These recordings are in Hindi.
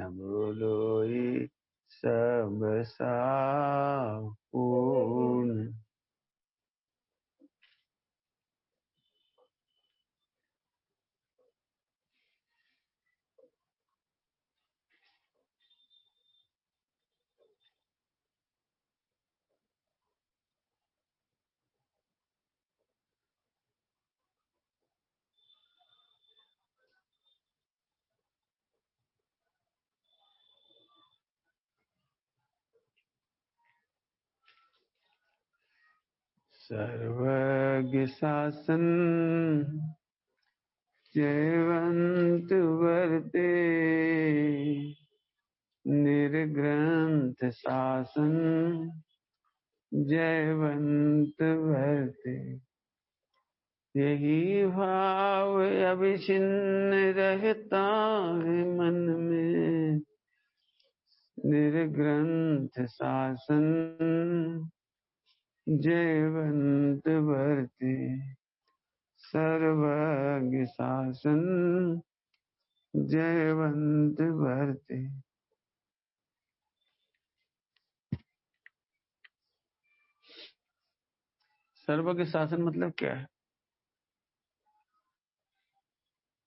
न भूलोई सब पूर्ण। सर्वज्ञ शासन जयवंत वर्ते, निर्ग्रंथ शासन जयवंत वर्ते। यही भाव अविच्छिन्न रहता है मन में, निर्ग्रंथ शासन जयवंत वर्ते। सर्वज्ञ शासन जयवंत वर्ते। सर्वज्ञ शासन मतलब क्या है?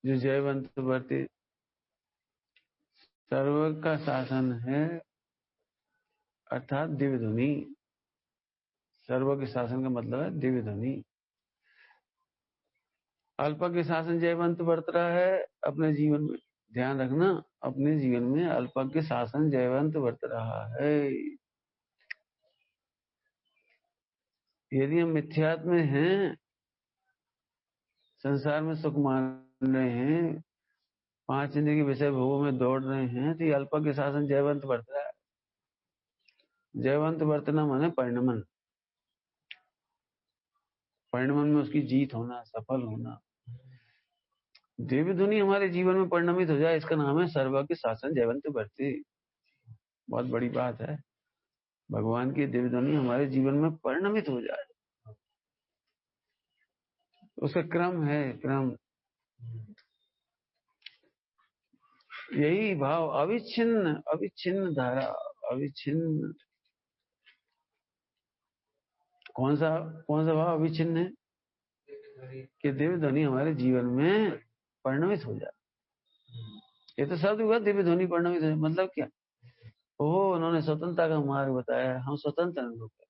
जो जयवंत वर्ते, सर्व का शासन है अर्थात दिव्य ध्वनि। सर्वज्ञ शासन का मतलब है दिव्य ध्वनि। अल्पज्ञ शासन जयवंत वर्त रहा है अपने जीवन में। ध्यान रखना, अपने जीवन में अल्पज्ञ शासन जयवंत वर्त रहा है। यदि हम मिथ्यात्व में हैं, संसार में सुख मान रहे हैं, 5 इंद्रिय के विषय भोगों में दौड़ रहे हैं, तो ये अल्पज्ञ शासन जयवंत वर्त रहा है। जयवंत वर्तना माने परिणमन। परिणमन में उसकी जीत होना, सफल होना। दिव्य ध्वनि हमारे जीवन में परिणमित हो जाए, इसका नाम है सर्वज्ञ शासन जयवंत वर्ते। बहुत बड़ी बात है, भगवान की दिव्य ध्वनि हमारे जीवन में परिणमित हो जाए। उसका क्रम है, क्रम। यही भाव अविच्छिन्न, अविच्छिन्न धारा, अविच्छिन्न। कौन सा भाव अविच्छिन्न है? कि दिव्य ध्वनि हमारे जीवन में परिणमित हो जाए। ये तो शब्द हुआ, दिव्य ध्वनि परिणमित हो जाए। मतलब क्या? ओह, उन्होंने स्वतंत्रता का मार्ग बताया, हम स्वतंत्र अनुभव करें।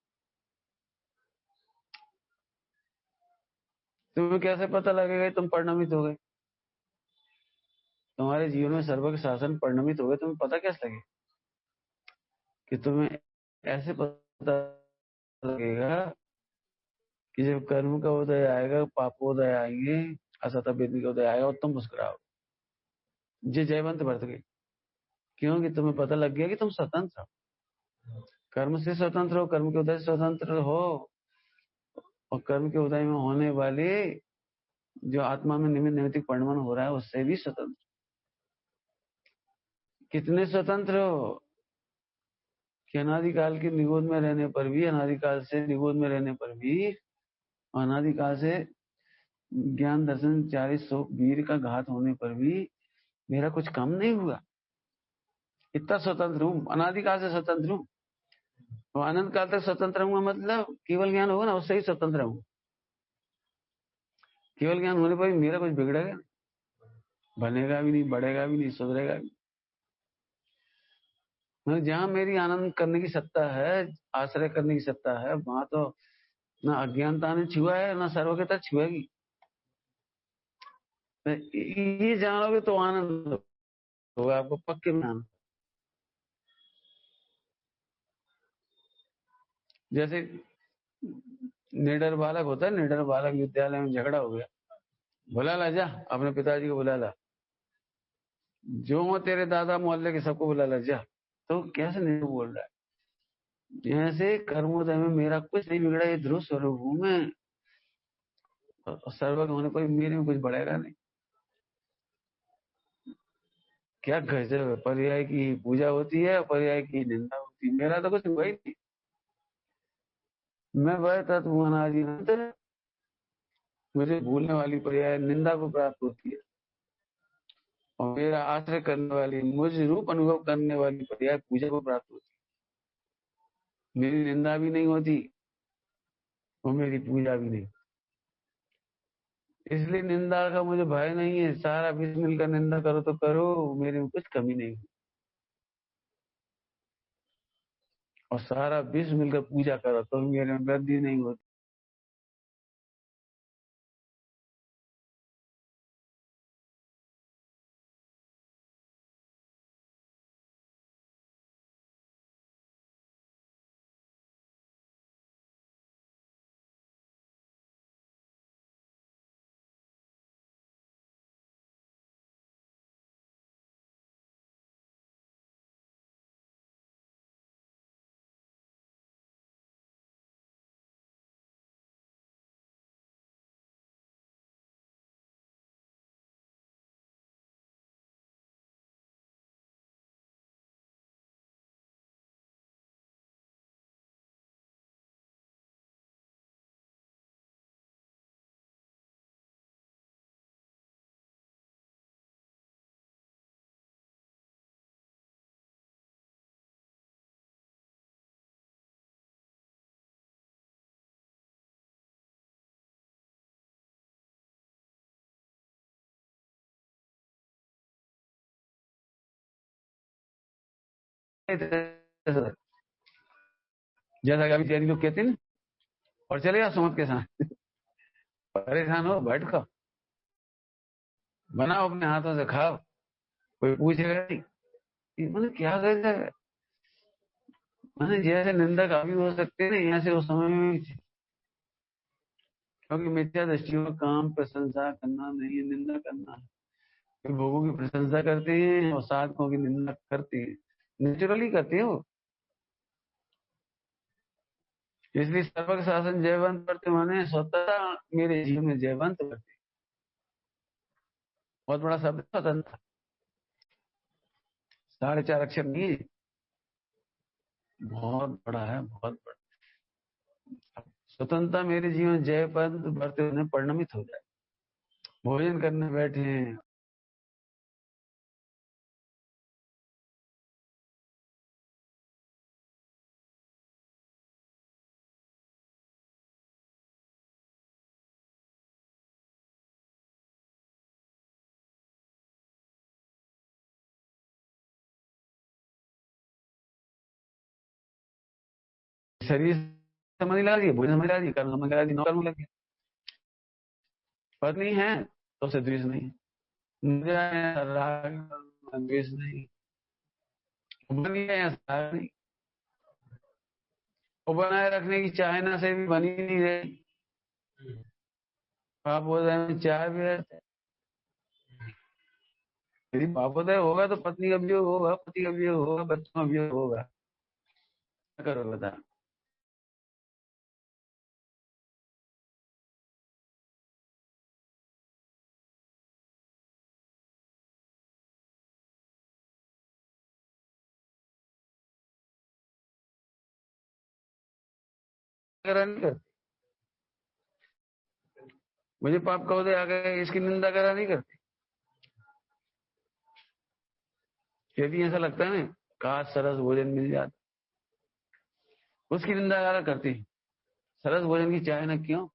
तुम्हें कैसे पता लगेगा तुम परिणमित हो गए? तुम्हारे जीवन में सर्वज्ञ शासन परिणमित हो गए, तुम्हें पता कैसे लगे? कि तुम्हें ऐसे पता लगेगा कि जब कर्म का उदय आएगा, पापोदय आएंगे, असत वेदी का उदय आएगा और तुम मुस्कुराओ। ये जयवंत वर्त गए। क्योंकि तुम्हें पता लग गया कि तुम स्वतंत्र हो, कर्म से स्वतंत्र हो, कर्म के उदय से स्वतंत्र हो, और कर्म के उदय में होने वाले जो आत्मा में निमित्त नैमित्तिक परिणमन हो रहा है उससे भी स्वतंत्र। कितने स्वतंत्र हो कि अनादिकाल के निगोद में रहने पर भी, अनादिकाल से निगोद में रहने पर भी, अनादिकाल से ज्ञान दर्शन 40 शोक वीर का घात होने पर भी मेरा कुछ कम नहीं हुआ। इतना स्वतंत्र हूँ, अनादिकाल से स्वतंत्र हूँ। तो अनंत काल तक स्वतंत्र हूँ, मतलब केवल ज्ञान होगा ना, उससे ही स्वतंत्र हूँ। केवल ज्ञान होने पर भी मेरा कुछ बिगड़ेगा, बनेगा भी नहीं, बढ़ेगा भी नहीं, सुधरेगा भी। मतलब जहां मेरी आनंद करने की सत्ता है, आश्रय करने की सत्ता है, वहां तो ना अज्ञानता ने छुआ है, ना सर्वज्ञता छुएगी। ये जानोगे तो आनंद होगा आपको, पक्के में आनंद। जैसे निडर बालक होता है, निडर बालक, विद्यालय में झगड़ा हो गया, बुला ला जा, अपने पिताजी को बुला ला, जो हो तेरे दादा मोहल्ले के सबको बुला ला जा। तो कैसे नहीं बोल रहा है? जैसे कर्मोदय में मेरा कुछ नहीं बिगड़ा, ये ध्रुव स्वरूप हूं मैं, सर्वज्ञ होने पर मेरे में कुछ बढ़ेगा नहीं। क्या गजब है, पर्याय की पूजा होती है, पर्याय की निंदा होती है। मेरा तो कुछ हुआ ही नहीं, मैं वह तत्व हूं अनादि अनंत, मुझे भूलने वाली पर्याय निंदा को प्राप्त होती है। और मेरा आश्रय करने वाली, मुझ रूप अनुभव करने वाली पर्याय पूजा को प्राप्त होती। मेरी निंदा भी नहीं होती और मेरी पूजा भी नहीं। इसलिए निंदा का मुझे भय नहीं है। सारा विश्व मिलकर निंदा करो तो करो, मेरी में कुछ कमी नहीं। और सारा विश्व मिलकर पूजा करो तो मेरे में वृद्धि नहीं होती। जैसा कि अभी जैनी लोग कहते हैं ना, और चलेगा सुमत के साथ। परेशान हो बैठ कर बनाओ, अपने हाथों से खाओ, कोई पूछेगा नहीं। मतलब क्या करेगा। मतलब जैसे निंदक अभी हो सकते हैं ना, यहाँ से उस समय में भी थे। क्योंकि मिथ्या दृष्टि में काम प्रशंसा करना नहीं है, निंदा करना है। फिर भोगों की प्रशंसा करते हैं और साधकों की निंदा करते हैं, नेचुरली करते हैं वो। इसलिए सर्वक शासन जयवंत करते माने स्वतः मेरे जीवन में जयवंत करते। बहुत बड़ा शब्द स्वतंत्र, 4.5 अक्षर नहीं है, बहुत बड़ा है, बहुत बड़ा। स्वतंत्रता मेरे जीवन जय पद बढ़ते हुए परिणमित हो जाए। भोजन करने बैठे हैं, शरीर समझ ला रही है, भोजन समझ ला रही है, कर्म समझ ला रही है, नौकर्म लगे। पत्नी है तो उसे द्वेष नहीं, मुझे राग द्वेष नहीं, बनी है या साग नहीं। वो बनाए रखने की चाहना से भी बनी नहीं रही। पापोदय में चाह भी रहते। यदि पापोदय होगा तो पत्नी का वियोग होगा, पति का वियोग होगा, बच्चों का वियोग होगा। क्या करो बता। करा नहीं करते। मुझे पाप का उदय आ गया, इसकी निंदा करा नहीं करते। यदि ऐसा लगता है ना, काश सरस भोजन मिल जाता, उसकी निंदा करा करती। सरस भोजन की चाह ना क्यों।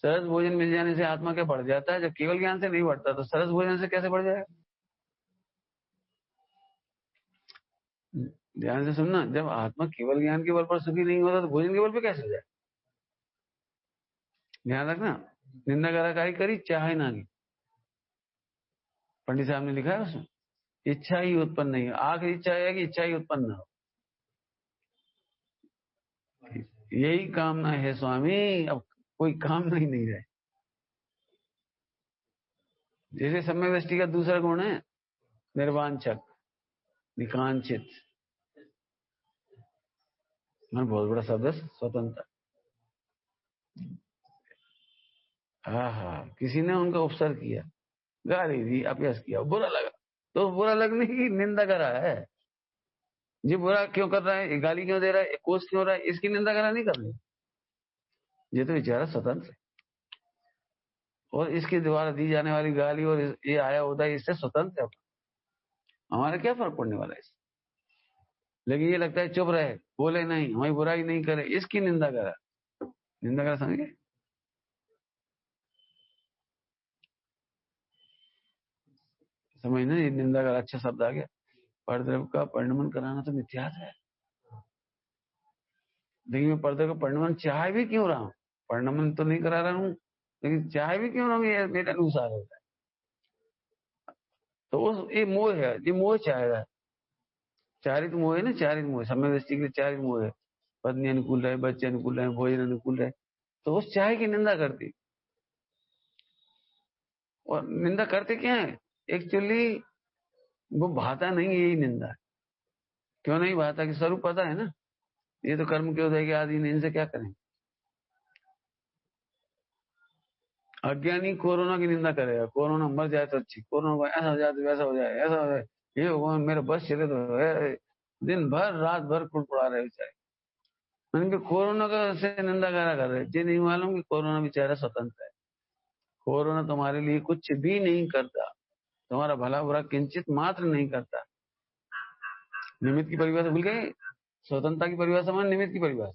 सरस भोजन मिल जाने से आत्मा क्या बढ़ जाता है? जब केवल ज्ञान से नहीं बढ़ता तो सरस भोजन से कैसे बढ़ जाएगा? ध्यान से सुनना, जब आत्मा केवल ज्ञान के बल पर सुखी नहीं होता तो भोजन के बल पे कैसे हो जाए? ध्यान रखना, निंदा कराकारी करी चाहे ना की। पंडित साहब ने लिखा है उसमें, इच्छा ही उत्पन्न नहीं हो। आखिरी इच्छा है कि इच्छा ही उत्पन्न हो। यही कामना है स्वामी, अब कोई कामना ही नहीं रहे। जैसे सम्यक दृष्टि का दूसरा गुण है निर्वांछक, निकांक्षित। बहुत बड़ा शब्द है स्वतंत्र। हाँ हाँ, किसी ने उनका उपसर्ग किया, गाली दी, अपयस किया, बुरा लगा, तो बुरा लगने की निंदा कर रहा है। जी बुरा क्यों कर रहा है, गाली क्यों दे रहा है, कोस क्यों रहा है, इसकी निंदा करा नहीं कर रही। ये तो बेचारा स्वतंत्र है। और इसके द्वारा दी जाने वाली गाली और ये आया उदय इससे स्वतंत्र है। हमारा क्या फर्क पड़ने वाला है इससे? लेकिन ये लगता है चुप रहे, बोले नहीं, हमारी बुराई नहीं करे, इसकी निंदा करा। निंदा करा समझे? समझ ना, ये निंदा करा अच्छा शब्द आ गया। परद्रव्य का परिणमन कराना तो मिथ्यास है। लेकिन मैं पर्दे का परिणमन चाह भी क्यों रहा हूं? परिणमन तो नहीं करा रहा हूं, लेकिन चाह भी क्यों रहा हूं? ये मेरे अनुसार होता है। तो उस ये मोह है, ये मोह चाहेगा। चारित मोह है ना, चारित मोह, समय दृष्टि के लिए चारित मोह है। पत्नी अनुकूल रहे, बच्चे अनुकूल रहे, भोजन अनुकूल रहे, तो उस चाह की निंदा करती। और निंदा करते क्या है? एक्चुअली वो भाता नहीं है, यही निंदा है। क्यों नहीं भाता? कि स्वरूप पता है ना, ये तो कर्म के उदय के आदि ने, इनसे क्या करें? अज्ञानी कोरोना की निंदा करेगा, कोरोना मर जाए तो अच्छी, कोरोना ऐसा हो जाए तो वैसा हो जाए, ऐसा हो जाए, ये भगवान मेरा बस चले तो दिन भर रात भर कुड़कुड़ा रहे बेचारे। उनके कोरोना का से निंदा करा कर रहे, ये नहीं मालूम कि कोरोना बेचारा स्वतंत्र है। कोरोना तुम्हारे लिए कुछ भी नहीं करता, तुम्हारा भला बुरा किंचित मात्र नहीं करता। निमित्त की परिभाषा भूल गए? स्वतंत्रता की परिभाषा मान निमित्त की परिभाषा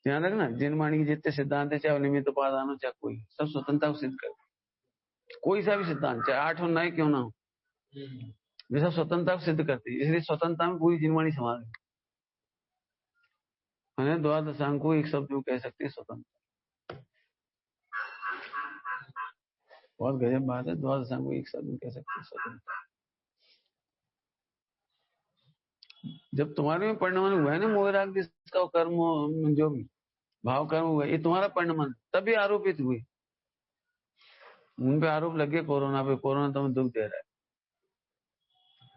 ध्यान रखना। जिन वाणी के जितने सिद्धांत है, चाहे निमित्त उपादान हो, चाहे कोई, सब स्वतंत्रता को सिद्ध करते। कोई सा भी सिद्धांत, चाहे 8 हो 9 क्यों ना हो, वे सब स्वतंत्रता को सिद्ध करते हैं। इसलिए स्वतंत्रता में पूरी जिनवाणी समाज है। द्वादशांग को एक शब्द में कह सकते हैं स्वतंत्र। बहुत गजब बात है, द्वादशांग को एक शब्द में कह सकते हैं स्वतंत्र। जब तुम्हारे में परिणमन हुआ है ना, मोहराग जिसका कर्म जो भी भाव कर्म हुआ, ये तुम्हारा परिणमन, तभी आरोपित हुए। उन पे आरोप लग गए कोरोना पे, कोरोना तुम्हें दुख दे रहा है।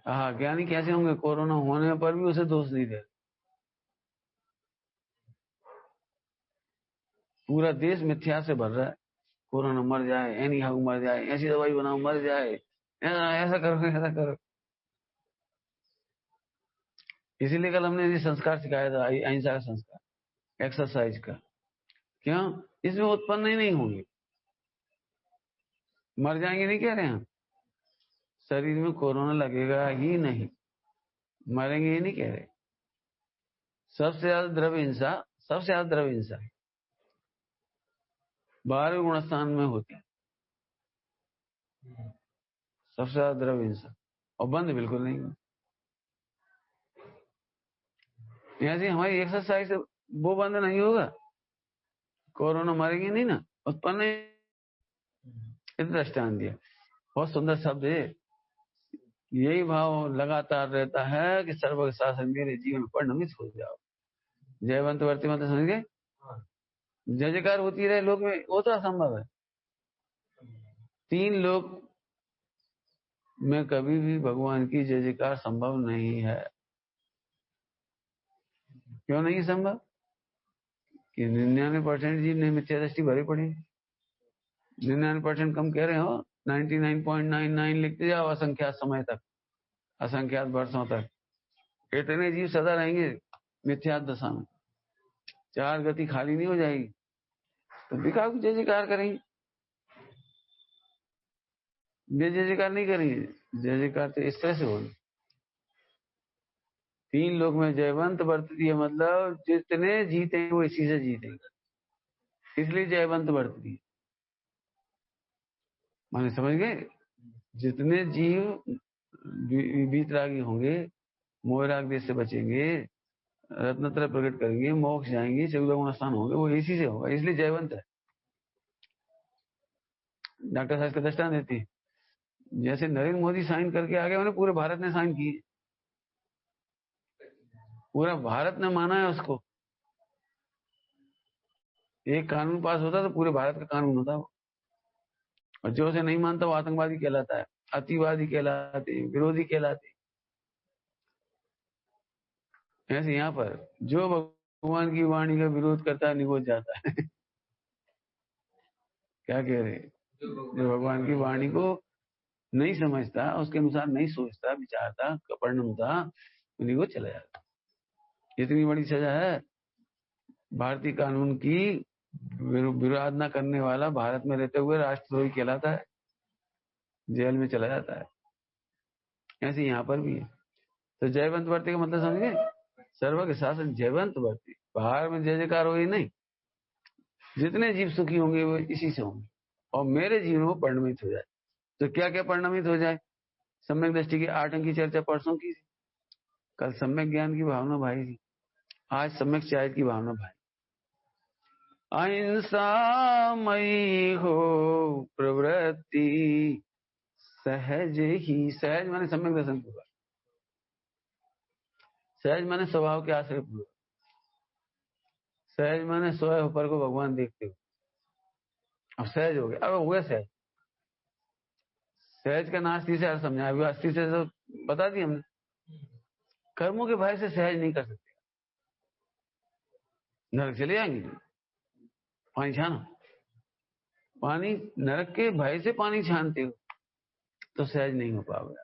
हाँ, ज्ञानी कैसे होंगे? कोरोना होने पर भी उसे दोष नहीं दे। पूरा देश मिथ्या से भर रहा है। कोरोना मर जाए, एनी हाउ मर जाए, ऐसी दवाई बनाओ मर जाए, ऐसा करो ऐसा करो। इसीलिए कल हमने ये संस्कार सिखाया था, अहिंसा का संस्कार, एक्सरसाइज का। क्यों? इसमें उत्पन्न ही नहीं होंगे। मर जाएंगे नहीं कह रहे हैं, शरीर में कोरोना लगेगा ही नहीं, मरेंगे ही नहीं कह रहे। सबसे ज्यादा द्रव्य हिंसा, सबसे ज्यादा द्रव्य हिंसा 12वें गुण स्थान में होती है। सबसे ज्यादा द्रव्य हिंसा, और बंद बिल्कुल नहीं हुआ। ऐसे हमारी एक्सरसाइज वो बंद नहीं होगा, कोरोना मरेगी नहीं ना, उत्पन्न नहीं। दृष्टान दिया, बहुत सुंदर शब्द है। यही भाव लगातार रहता है कि सर्व शासन मेरे जीवन पर नमित हो जाओ। जयवंत वर्ती मत समझ गए? जय जयकार होती रहे लोग में, वो तो असंभव है। 3 लोग में कभी भी भगवान की जय जयकार संभव नहीं है। क्यों नहीं संभव? कि 99% जी ने मिथ्या दृष्टि भरी पड़ी। 99% कम कह रहे हो, 99.99 लिखते जाओ असंख्यात समय तक, असंख्यात वर्षों तक, इतने जीव सदा रहेंगे मिथ्या दशा में। 4 गति खाली नहीं हो जाएगी, तो दिखाओ कि जय जयकार करेंगे। जय जयकार नहीं करेंगे, जय जयकार तो इस तरह से होगी। 3 लोग में जयवंत बरतती है, मतलब जितने जीते वो इसी से जीतेंगे, इसलिए जयवंत बरतती है। माने समझ गए? जितने जीव वीतरागी होंगे, मोहराग देश से बचेंगे, रत्नत्रय प्रकट करेंगे, मोक्ष जाएंगे, 14 गुण स्थान होंगे, वो इसी से होगा, इसलिए जयवंत है। डॉक्टर साहब का दृष्टांत देती है, जैसे नरेंद्र मोदी साइन करके आ गए, मैंने पूरे भारत ने साइन किए, पूरा भारत ने माना है उसको। एक कानून पास होता तो पूरे भारत का कानून होता वो, और जो उसे नहीं मानता वो आतंकवादी कहलाता है, अतिवादी कहलाते, विरोधी कहलाते। ऐसे यहाँ पर जो भगवान की वाणी का विरोध करता है निगोज जाता है। क्या कह रहे हैं? जो भगवान की वाणी को नहीं समझता, उसके अनुसार नहीं सोचता, विचारता, कपड़नता, उन्हीं को चला जाता। इतनी बड़ी सजा है भारतीय कानून की, विरोध न करने वाला भारत में रहते हुए राष्ट्रद्रोही कहलाता है, जेल में चला जाता है। ऐसे यहाँ पर भी है। तो जयवंत वर्ती का मतलब समझ गए? सर्व के शासन जयवंत वर्ती, बाहर में जय जयकार हो ही नहीं, जितने जीव सुखी होंगे वो इसी से होंगे, और मेरे जीवन में परिणमित हो जाए। तो क्या क्या परिणमित हो जाए? सम्यक दृष्टि की 8 अंक की चर्चा परसों की थी, कल सम्यक ज्ञान की भावना भाई थी, आज सम्यक चारित्र की भावना भाई। अहिंसामयी हो प्रवृत्ति सहज ही, सहज माने सम्यक दर्शन पूर्वक, सहज माने स्वभाव के आश्रय पूर्वक, सहज माने सोए ऊपर को भगवान देखते हो। अब सहज हो गया, अब हो गया सहज। सहज का नास्ती से समझा, अभी अस्थि से तो बता दी हमने। कर्मों के भय से सहज नहीं कर सकते, नरक चले जाएंगे। पानी छानो, पानी नरक के भय से पानी छानते हो तो सहज नहीं हो पाओगे।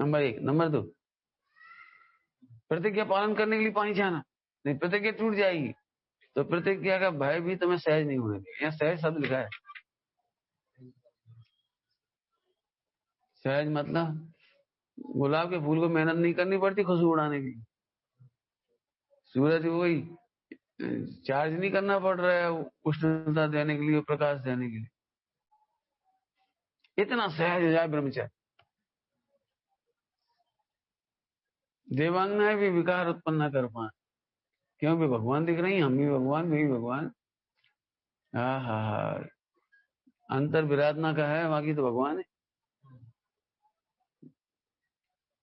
नंबर 1। नंबर 2, प्रतिज्ञा पालन करने के लिए पानी छाना, नहीं प्रतिज्ञा टूट जाएगी, तो प्रतिज्ञा का भय भी तुम्हें सहज नहीं होने देगा। यहाँ सहज शब्द लिखा है। सहज मतलब गुलाब के फूल को मेहनत नहीं करनी पड़ती खुशबू उड़ाने के लिए, सूरज को कोई चार्ज नहीं करना पड़ रहा है उष्णता देने के लिए, प्रकाश देने के लिए। इतना सहज हो जाए ब्रह्मचर्य। देवांगनाएं भी विकार उत्पन्न न कर पाए, क्योंकि भगवान दिख रही, हम भी भगवान, वे भी भगवान। हाँ हाँ हाँ, अंतर विराधना का है, बाकी तो भगवान है।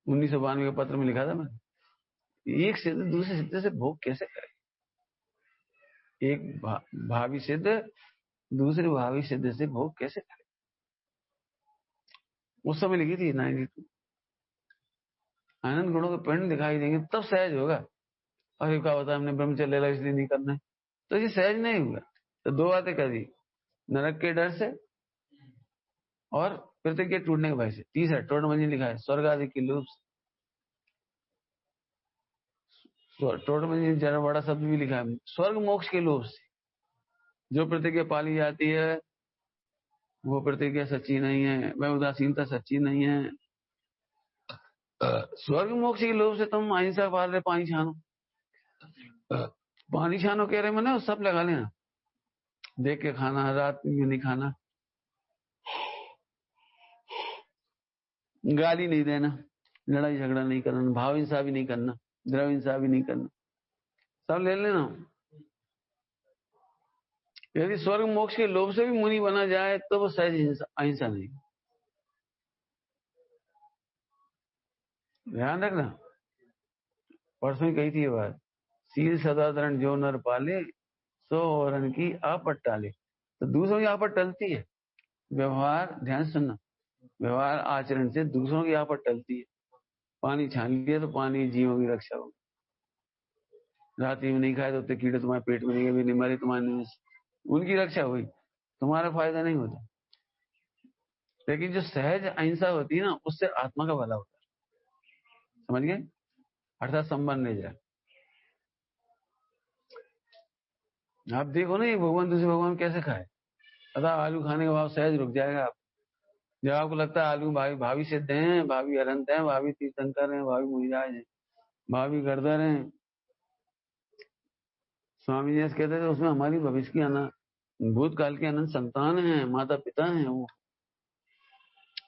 1992 के पत्र में लिखा था मैंने, एक सिद्ध दूसरे सिद्ध से भोग कैसे करे, एक भावी सिद्ध दूसरे भावी सिद्ध से भोग कैसे करे। उस समय लिखी थी 92। आनंद गुणों के पिंड दिखाई देंगे तब सहज होगा। और क्या होता है हमने ब्रह्मचर्य ले इसलिए नहीं करना है, तो ये सहज नहीं हुआ। तो 2 बातें कर दी, नरक के डर से और प्रतिज्ञा टूटने के भय से। तीसरा टोट मंजिल लिखा है, स्वर्ग आदि की लोभ से। टोट मंजिल जरा बड़ा शब्द भी लिखा है, स्वर्ग मोक्ष के लोभ से जो प्रतिज्ञा पाली जाती है वो प्रतिज्ञा सच्ची नहीं है, वह उदासीनता सच्ची नहीं है। स्वर्ग मोक्ष के लोभ से तुम अहिंसा पाल रहे, पानी छानो, पानी छानो कह रहे मैंने सब लगा लेना, देख के खाना, रात में नहीं खाना, गाली नहीं देना, लड़ाई झगड़ा नहीं करना, भाव हिंसा भी नहीं करना, द्रव्य हिंसा भी नहीं करना, सब ले लेना। यदि स्वर्ग मोक्ष के लोभ से भी मुनि बना जाए तो वो सहज अहिंसा नहीं। ध्यान रखना, परसों ही कही थी ये बात, सील सदाचरण जो नर पाले सो औरन की आपट टाले। तो दूसरों की आपट टलती है, व्यवहार, ध्यान सुनना, व्यवहार आचरण से दूसरों की आपट टलती है। पानी छान लिया तो पानी जीवों की रक्षा होगी, रात्रि में नहीं खाए तो उतने कीड़े तुम्हारे पेट में नहीं मरे तुम्हारे में, उनकी रक्षा हुई, तुम्हारा फायदा नहीं होता। लेकिन जो सहज अहिंसा होती है ना, उससे आत्मा का भला होता है, समझ गए? अर्थात संबंध नहीं जाए। आप देखो ना, एक भगवान दूसरे भगवान कैसे खाए, अतः आलू खाने के बाद सहज रुक जाएगा आप। जब आपको लगता है आलू भाभी सिद्ध हैं, भाभी अनंत हैं, भाभी तीर्थंकर हैं, भाभी मुनिराज हैं, भाभी गड़धर हैं, स्वामी जी कहते थे उसमें हमारी भविष्य की भूतकाल की अनंत संतान है, माता पिता हैं वो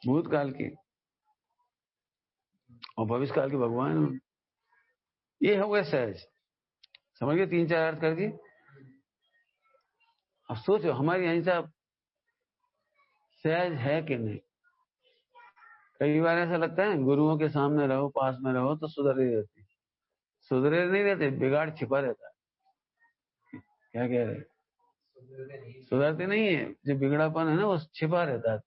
भूतकाल के, और भविष्य काल के भगवान हैं। ये हो गया सहज, समझ गए? 3-4 अर्थ कर दिए। अब सोचो हमारी अहिंसा सहज है कि नहीं। कई बार ऐसा लगता है गुरुओं के सामने रहो, पास में रहो तो सुधरे रहते, सुधरे नहीं रहते, बिगाड़ छिपा रहता है। क्या कह रहे? सुधरते नहीं है, जो बिगड़ापन है ना वो छिपा रहता है।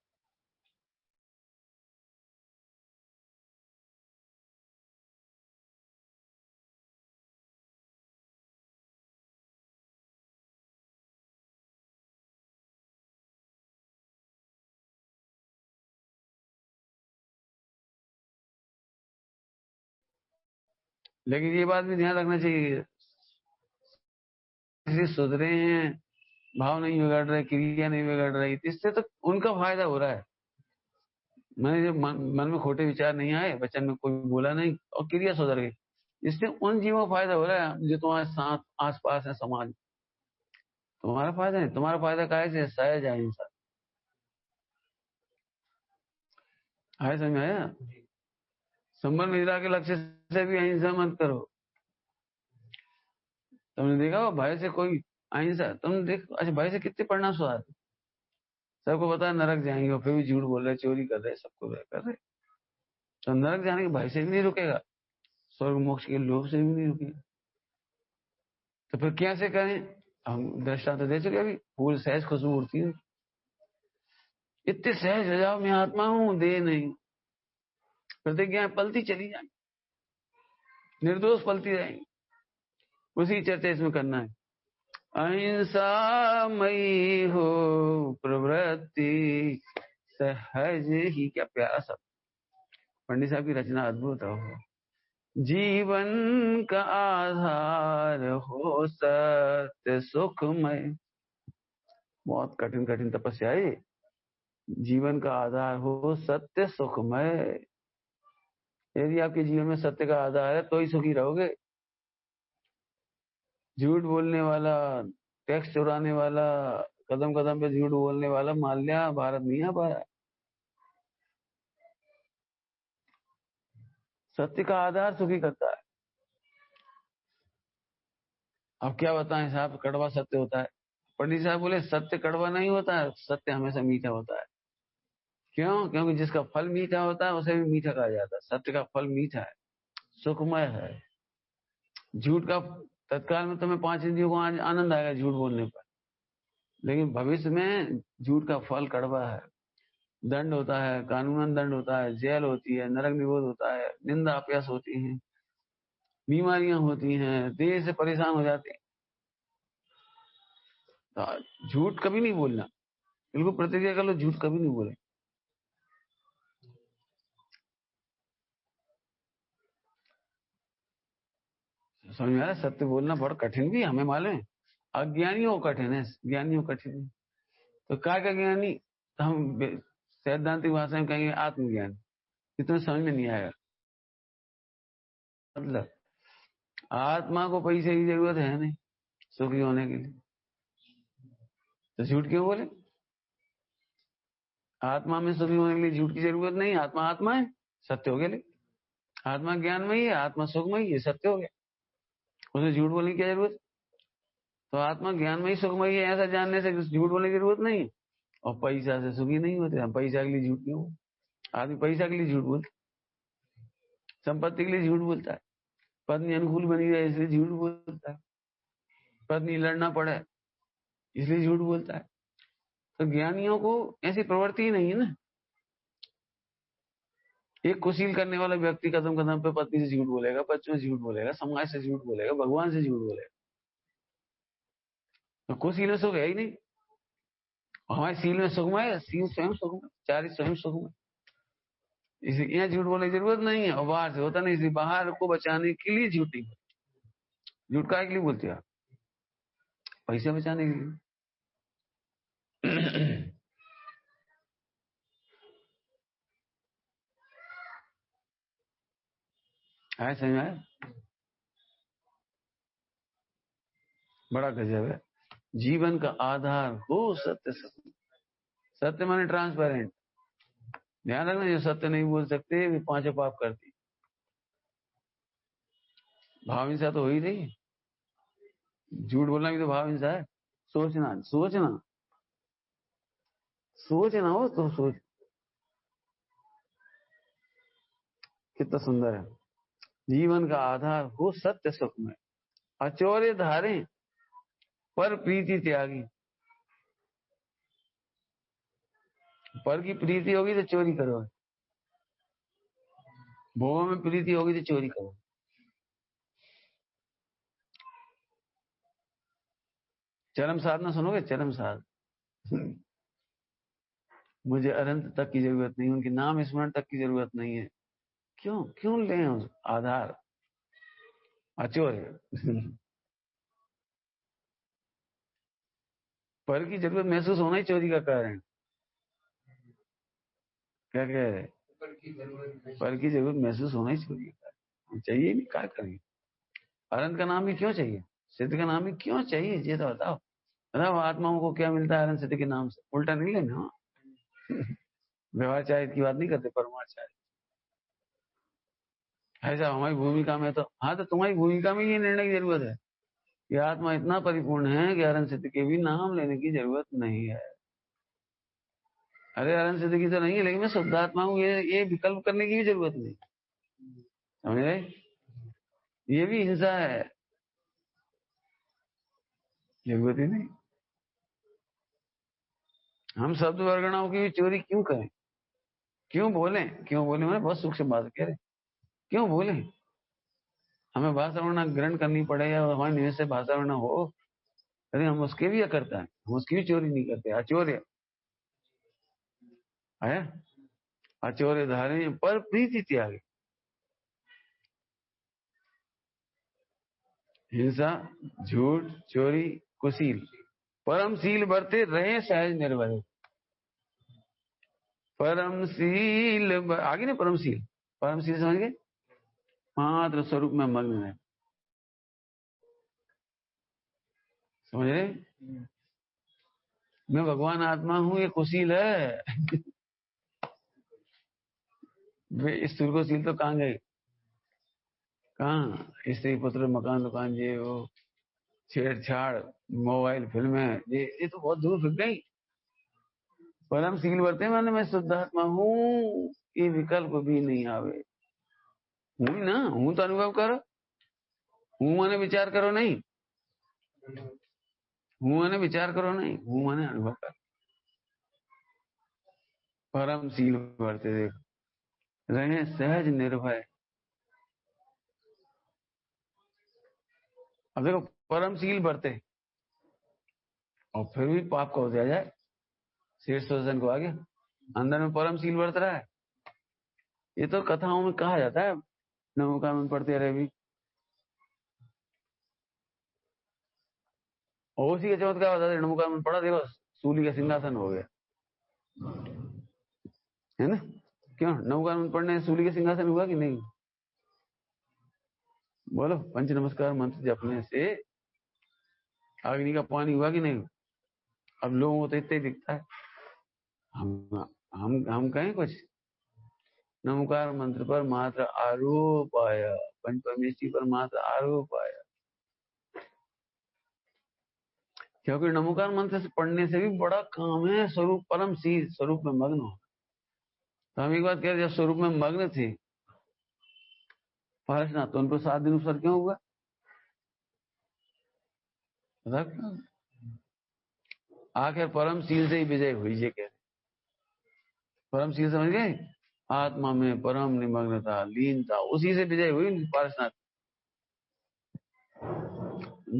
लेकिन ये बात भी ध्यान रखना चाहिए, इसलिए सुधरे हैं, भाव नहीं बिगड़ रहे, क्रिया नहीं बिगड़ रही, इससे तो उनका फायदा हो रहा है। मैंने जब मन में खोटे विचार नहीं आए, वचन में कोई बोला नहीं और क्रिया सुधर गई, इससे उन जीवों को फायदा हो रहा है जो तुम्हारे साथ आस पास है समाज। तुम्हारा फायदा नहीं, तुम्हारा फायदा काहे से? सहज अहिंसा। है समझ में आया? संबंध निद्रा के लक्ष्य से भी अहिंसा मत करो। तुमने देखा हो भय से कोई अहिंसा, तुम देखो अच्छा भय से कितने परिणाम सुधार। सबको पता है नरक जाएंगे और फिर भी झूठ बोल रहे, चोरी कर रहे, सबको कर रहे। तो नरक जाने के भय से भी नहीं रुकेगा, स्वर्ग मोक्ष के लोभ से भी नहीं रुकेगा। तो फिर कैसे करें? हम दृष्टांत तो दे चुके अभी, फूल सहज खुशबू उड़ती है, इतने सहज हो जाओ मैं आत्मा हूं, दे नहीं, प्रतिज्ञा पलती चली जाए, निर्दोष पलती रहेंगी। उसी चर्चा इसमें करना है। अहिंसा मई हो प्रवृत्ति सहज ही, क्या प्यारा सब पंडित साहब की रचना, अद्भुत हो। जीवन का आधार हो सत्य सुखमय, बहुत कठिन कठिन तपस्या है। जीवन का आधार हो सत्य सुखमय, यदि आपके जीवन में सत्य का आधार है तो ही सुखी रहोगे। झूठ बोलने वाला, टैक्स चुराने वाला, कदम कदम पे झूठ बोलने वाला माल्या भारत नहीं आ पाया। सत्य का आधार सुखी करता है। अब क्या बताएं साहब, कड़वा सत्य होता है। पंडित साहब बोले सत्य कड़वा नहीं होता है, सत्य हमेशा मीठा होता है। क्यों? क्योंकि जिसका फल मीठा होता है उसे भी मीठा कहा जाता है। सत्य का फल मीठा है, सुखमय है। झूठ का तत्काल में तुम्हें 5 इंद्रियों को आनंद आएगा झूठ बोलने पर, लेकिन भविष्य में झूठ का फल कड़वा है। दंड होता है, कानूनन दंड होता है, जेल होती है, नरक निरोध होता है, निंदा अपयश होती है, बीमारियां होती हैं, देह से परेशान हो जाते हैं। तो झूठ कभी नहीं बोलना, बिल्कुल प्रतिज्ञा कर लो झूठ कभी नहीं बोले। समझ में आ रहा है? सत्य बोलना बहुत कठिन भी हमें मालूम है, अज्ञानियों को कठिन है, ज्ञानियों को कठिन है। तो क्या क्या ज्ञानी, तो हम सैद्धांतिक भाषा में कहेंगे आत्मज्ञान, इतना समझ में नहीं आएगा। मतलब आत्मा को पैसे की जरूरत है नहीं सुखी होने के लिए, तो झूठ क्यों बोले? आत्मा में सुखी होने के लिए झूठ की जरूरत नहीं, आत्मा आत्मा है, सत्य हो गया। आत्मा ज्ञान में ही है, आत्मा सुख में ही है, सत्य हो गया, उसे झूठ बोलने की क्या जरूरत? तो आत्मा ज्ञान में ही सुख में ही है, ऐसा जानने से झूठ बोलने की जरूरत नहीं है। और पैसा से सुखी नहीं होते हम, पैसा के लिए झूठ क्यों? आदमी पैसा के लिए झूठ बोलता, संपत्ति के लिए झूठ बोलता है, पत्नी अनुकूल बनी रहे इसलिए झूठ बोलता है, पत्नी लड़ना पड़े इसलिए झूठ बोलता है। तो ज्ञानियों को ऐसी प्रवृत्ति ही नहीं है ना। एक कुशील करने वाला व्यक्ति कदम कदम पे पत्नी से झूठ बोलेगा, बच्चों से झूठ बोलेगा, समाज से झूठ बोलेगा, भगवान से झूठ बोलेगा, तो कुशील में सुख है ही नहीं। हमारे सील में सुखमय है, सील स्वयं सुखमय, चारित स्वयं सुखमय, इसलिए यहाँ झूठ बोलने की जरूरत नहीं है। और बाहर से होता नहीं, इसलिए बाहर को बचाने के लिए झूठ नहीं, झूठ काहे के लिए बोलते हो आप? पैसे बचाने के लिए। है समझ में आया? बड़ा गजब है। जीवन का आधार हो सत्य सत्य, सत्य माने ट्रांसपेरेंट। ध्यान रखना, जो सत्य नहीं बोल सकते वे 5 पाप करती। भाव हिंसा तो हो ही रही है, झूठ बोलना भी तो भाव हिंसा है। सोचना सोचना सोचना हो तो सोच, कितना सुंदर है। जीवन का आधार हो सत्य सुख में, अचौर्य धारे पर प्रीति त्यागी। पर की प्रीति होगी तो चोरी करो, भोगों में प्रीति होगी तो चोरी करो। चरम साधना सुनोगे? चरम साध, मुझे अनंत तक की जरूरत नहीं, उनके नाम स्मरण तक की जरूरत नहीं है। क्यों क्यों लें उस आधार? अचोर है। पर की जरूरत महसूस होना ही चोरी का कारण। क्या कह रहे? पर की जरूरत महसूस होना ही चोरी का कारण चाहिए नहीं, क्या करेंगे? अनंत का नाम ही क्यों चाहिए? सिद्ध का नाम ही क्यों चाहिए, ये तो बताओ। बताओ आत्माओं को क्या मिलता है अनंत सिद्ध के नाम से? उल्टा नहीं लेना। हाँ। व्यवहार की बात नहीं करते, परमाचार्य। ऐसा हमारी भूमिका में तो, हाँ, तो तुम्हारी भूमिका में ये निर्णय की जरूरत है कि आत्मा इतना परिपूर्ण है कि अनंत सिद्ध के भी नाम लेने की जरूरत नहीं है। अरे अनंत सिद्ध की तो नहीं है, लेकिन मैं शुद्ध आत्मा हूँ, ये विकल्प करने की भी जरूरत नहीं। समझ रहे? ये भी हिंसा है, जरूरत ही नहीं। हम शब्द वर्गणाओं की भी चोरी क्यों करें? क्यों बोले? क्यों बोले? मैं बहुत सूक्ष्म बात कह रहे। क्यों बोले? हमें भाषा वर्णा ग्रहण करनी पड़े या हमारे निवेश से भाषा वर्णा हो, अरे हम उसके भी करता है, हम उसकी भी चोरी नहीं करते। अचोर्य है, अचोर्य धारे पर प्रीति त्याग, हिंसा, झूठ, चोरी, कुशील, परमशील बरते रहे सहज निर्भय। परमशील आगे ना, परमशील, परमशील समझ गए? मात्र स्वरूप में मग्न है। समझ रहे? मैं भगवान आत्मा हूं, ये कुशील है। वे स्थूल को शील तो कहाँ गए? कहाँ? स्त्री पुत्र मकान दुकान ये वो छेड़छाड़ मोबाइल फिल्में, ये तो बहुत दूर फिर गई। परमशील वर्ते माने मैं शुद्धात्मा हूँ, ये विकल्प भी नहीं आवे। हूँ ना, हूँ तो अनुभव करो। हूँ माने विचार करो नहीं, हूँ माने विचार करो नहीं, हूँ माने अनुभव करो। परमशील वर्ते देखो, रहे सहज निर्भय। अब देखो, परमशील बरते और फिर भी पाप को दिया जाए, शीर्ष शोषण को आगे, अंदर में परमशील बरत रहा है। ये तो कथाओं में कहा जाता है, नमो कानून पढ़ते रहे भी। और उसी का चमत्कार बताते, नमो कानून पढ़ा, देखो सूली का सिंहासन हो गया, है ना? क्यों? नमो कानून पढ़ने सूली का सिंहासन हुआ कि नहीं? बोलो, पंच नमस्कार मंत्र जपने से अग्नि का पानी हुआ कि नहीं? अब लोगों को तो इतना ही दिखता है। हम कहें कुछ? नमोकार मंत्र पर मात्र आरोप आया, पंच परमेश्वरी पर मात्र आरोप आया, क्योंकि नमोकार मंत्र से पढ़ने से भी बड़ा काम है स्वरूप परम सी स्वरूप में मग्न हो। तो हम एक बात कह रहे, जब स्वरूप में मग्न थे पारसनाथ, तो उनको 7 दिन उपसर्ग क्यों हुआ? आखिर परमशील से ही विजय हुई, ये कह रहे। परमशील समझ गए? आत्मा में परम निमग्नता, लीनता, उसी से विजय हुई पारसनाथ।